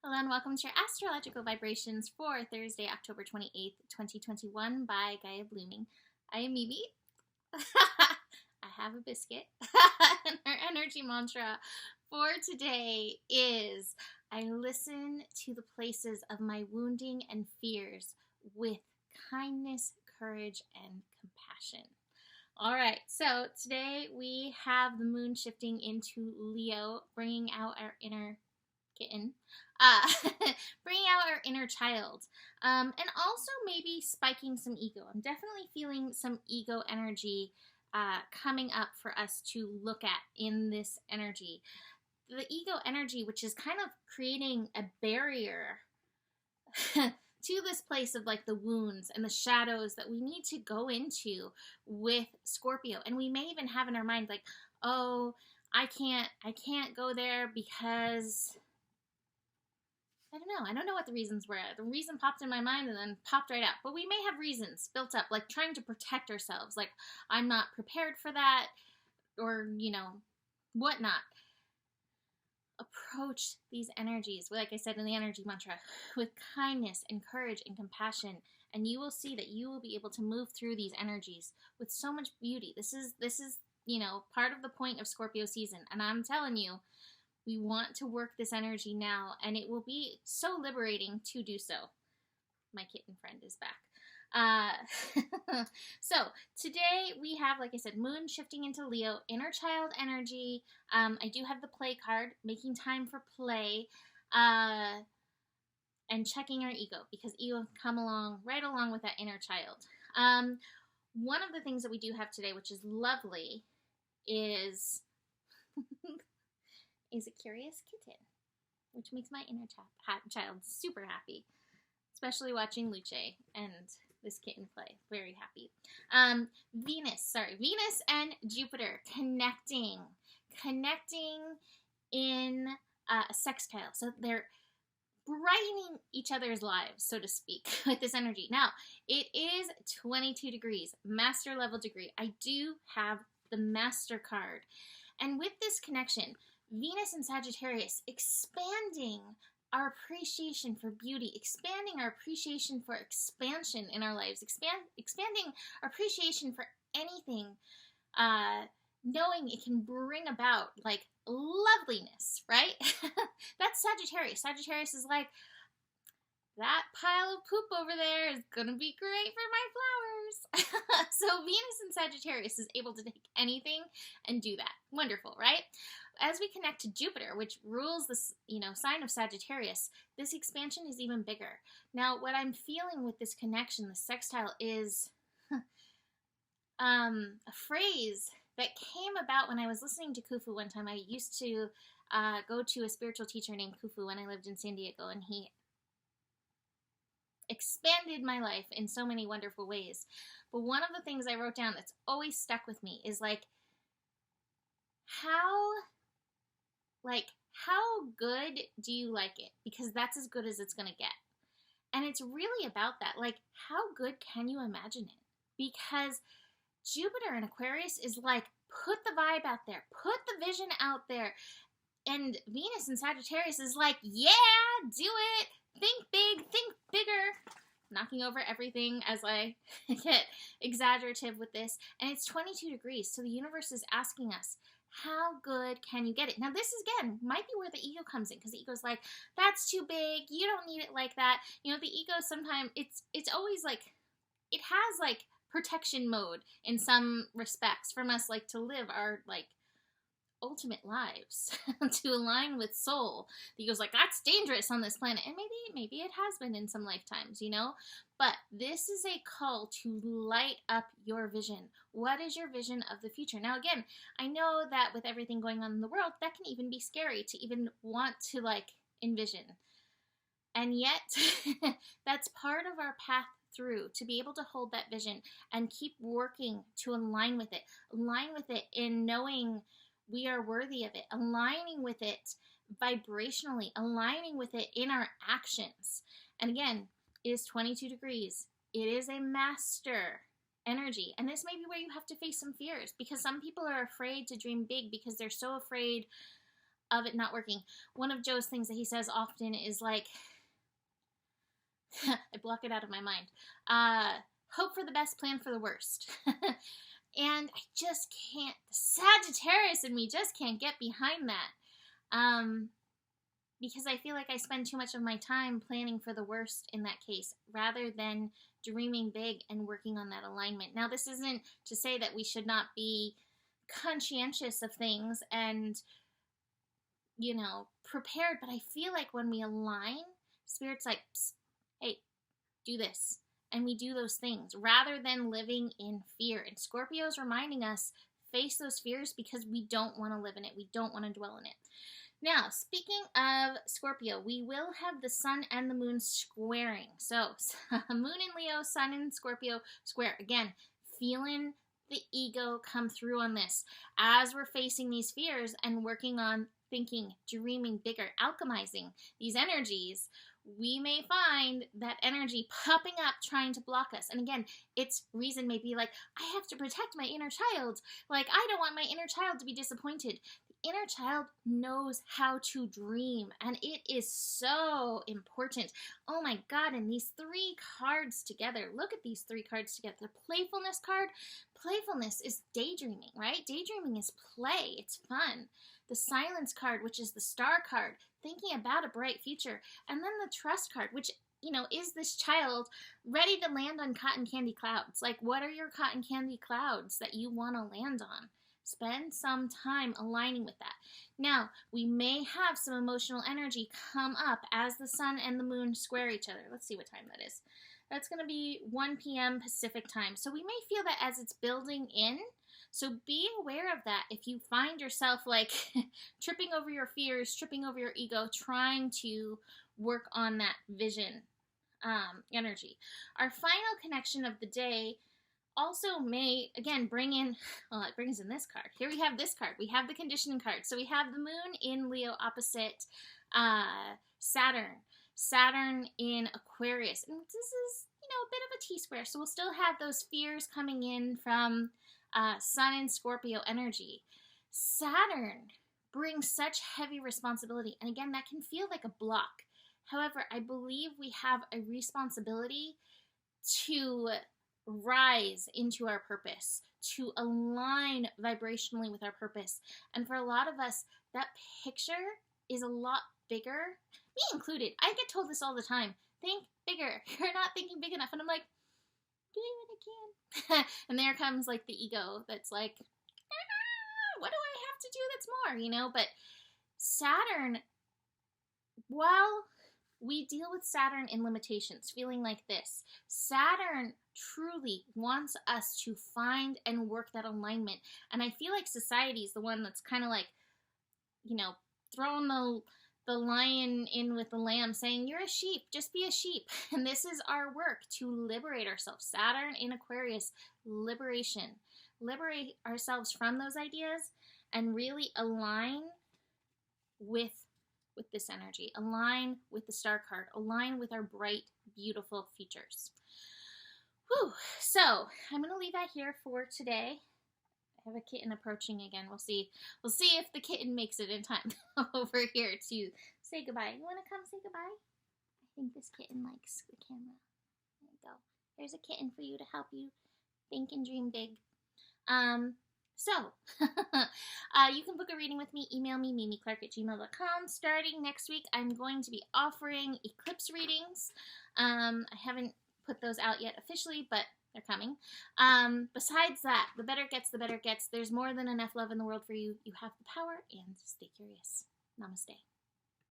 Hello and welcome to your astrological vibrations for Thursday, October 28th, 2021 by Gaia Blooming. I am Mimi. I have a biscuit. And our energy mantra for today is, I listen to the places of my wounding and fears with kindness, courage, and compassion. All right, so today we have the moon shifting into Leo, bringing out our inner kitten, bringing out our inner child, and also maybe spiking some ego. I'm definitely feeling some ego energy coming up for us to look at in this energy. The ego energy, which is kind of creating a barrier to this place of like the wounds and the shadows that we need to go into with Scorpio. And we may even have in our mind like, oh, I can't go there because I don't know what the reasons were. The reason popped in my mind and then popped right out. But we may have reasons built up, like trying to protect ourselves. Like, I'm not prepared for that, or, whatnot. Approach these energies, like I said in the energy mantra, with kindness and courage and compassion. And you will see that you will be able to move through these energies with so much beauty. This is part of the point of Scorpio season. And I'm telling you, we want to work this energy now, and it will be so liberating to do so. My kitten friend is back. So today we have, like I said, moon shifting into Leo, inner child energy. I do have the play card, making time for play, and checking our ego, because ego come right along with that inner child. One of the things that we do have today, which is lovely, is a curious kitten, which makes my inner child super happy, especially watching Luce and this kitten play. Very happy. Venus and Jupiter connecting in a sextile. So they're brightening each other's lives, so to speak, with this energy. Now, it is 22 degrees, master level degree. I do have the master card. And with this connection, Venus and Sagittarius expanding our appreciation for beauty, expanding our appreciation for expansion in our lives, expanding our appreciation for anything, knowing it can bring about like loveliness, right? That's Sagittarius. Sagittarius is like, that pile of poop over there is going to be great for my flowers. So Venus and Sagittarius is able to take anything and do that. Wonderful, right? As we connect to Jupiter, which rules this, sign of Sagittarius, this expansion is even bigger. Now, what I'm feeling with this connection, the sextile, is a phrase that came about when I was listening to Khufu one time. I used to go to a spiritual teacher named Khufu when I lived in San Diego, and he expanded my life in so many wonderful ways. But one of the things I wrote down that's always stuck with me is like, how good do you like it? Because that's as good as it's going to get. And it's really about that. Like, how good can you imagine it? Because Jupiter in Aquarius is like, put the vibe out there, put the vision out there. And Venus in Sagittarius is like, yeah, do it. Think big, think bigger. Knocking over everything as I get exaggerative with this. And it's 22 degrees. So the universe is asking us, how good can you get it? Now, this is, again, might be where the ego comes in, because the ego's like, that's too big. You don't need it like that. The ego sometimes, it's always like, it has like protection mode in some respects from us, like to live our like ultimate lives to align with soul. The ego's like, that's dangerous on this planet. And maybe it has been in some lifetimes, but this is a call to light up your vision. What is your vision of the future? Now, again, I know that with everything going on in the world, that can even be scary to even want to like envision. And yet that's part of our path through, to be able to hold that vision and keep working to align with it in knowing we are worthy of it, aligning with it vibrationally, aligning with it in our actions. And again, it is 22 degrees. It is a master energy. And this may be where you have to face some fears, because some people are afraid to dream big because they're so afraid of it not working. One of Joe's things that he says often is like, I block it out of my mind. Hope for the best, plan for the worst. And I just can't, the Sagittarius in me just can't get behind that. Because I feel like I spend too much of my time planning for the worst in that case, rather than dreaming big and working on that alignment. Now, this isn't to say that we should not be conscientious of things and, you know, prepared, but I feel like when we align, Spirit's like, psst, hey, do this. And we do those things rather than living in fear. And Scorpio's reminding us, face those fears because we don't want to live in it. We don't want to dwell in it. Now, speaking of Scorpio, we will have the sun and the moon squaring. So, moon in Leo, sun in Scorpio square. Again, feeling the ego come through on this as we're facing these fears and working on thinking, dreaming bigger, alchemizing these energies. We may find that energy popping up trying to block us. And again, its reason may be like, I have to protect my inner child. Like, I don't want my inner child to be disappointed. The inner child knows how to dream, and it is so important. Oh my God, and these three cards together, look at these three cards together. The playfulness card, playfulness is daydreaming, right? Daydreaming is play, it's fun. The silence card, which is the star card, thinking about a bright future. And then the trust card, which, you know, is this child ready to land on cotton candy clouds? Like, what are your cotton candy clouds that you want to land on? Spend some time aligning with that. Now, we may have some emotional energy come up as the sun and the moon square each other. Let's see what time that is. That's going to be 1 p.m. Pacific time. So we may feel that as it's building in. So be aware of that if you find yourself like tripping over your fears, tripping over your ego, trying to work on that vision energy. Our final connection of the day also may, again, bring in, well, it brings in this card. Here we have this card. We have the conditioning card. So we have the moon in Leo opposite Saturn. Saturn in Aquarius. And this is, you know, a bit of a T-square. So we'll still have those fears coming in from Sun and Scorpio energy. Saturn brings such heavy responsibility. And again, that can feel like a block. However, I believe we have a responsibility to rise into our purpose, to align vibrationally with our purpose. And for a lot of us, that picture is a lot bigger, me included. I get told this all the time. Think bigger. You're not thinking big enough. And I'm like, do what I can. And there comes like the ego that's like, what do I have to do that's more, you know? But Saturn, while we deal with Saturn in limitations, feeling like this, Saturn truly wants us to find and work that alignment. And I feel like society is the one that's kind of like, you know, throwing the lion in with the lamb, saying, you're a sheep, just be a sheep. And this is our work to liberate ourselves. Saturn in Aquarius, liberation. Liberate ourselves from those ideas and really align with this energy. Align with the star card. Align with our bright, beautiful futures. Whew. So I'm going to leave that here for today. I have a kitten approaching again. We'll see if the kitten makes it in time over here to say goodbye. You want to come say goodbye? I think this kitten likes the camera. There you go. There's a kitten for you to help you think and dream big. So, you can book a reading with me. Email me, mimiclark@gmail.com. Starting next week, I'm going to be offering eclipse readings. I haven't put those out yet officially, but they're coming. Besides that, the better it gets, the better it gets. There's more than enough love in the world for you. You have the power, and stay curious. Namaste.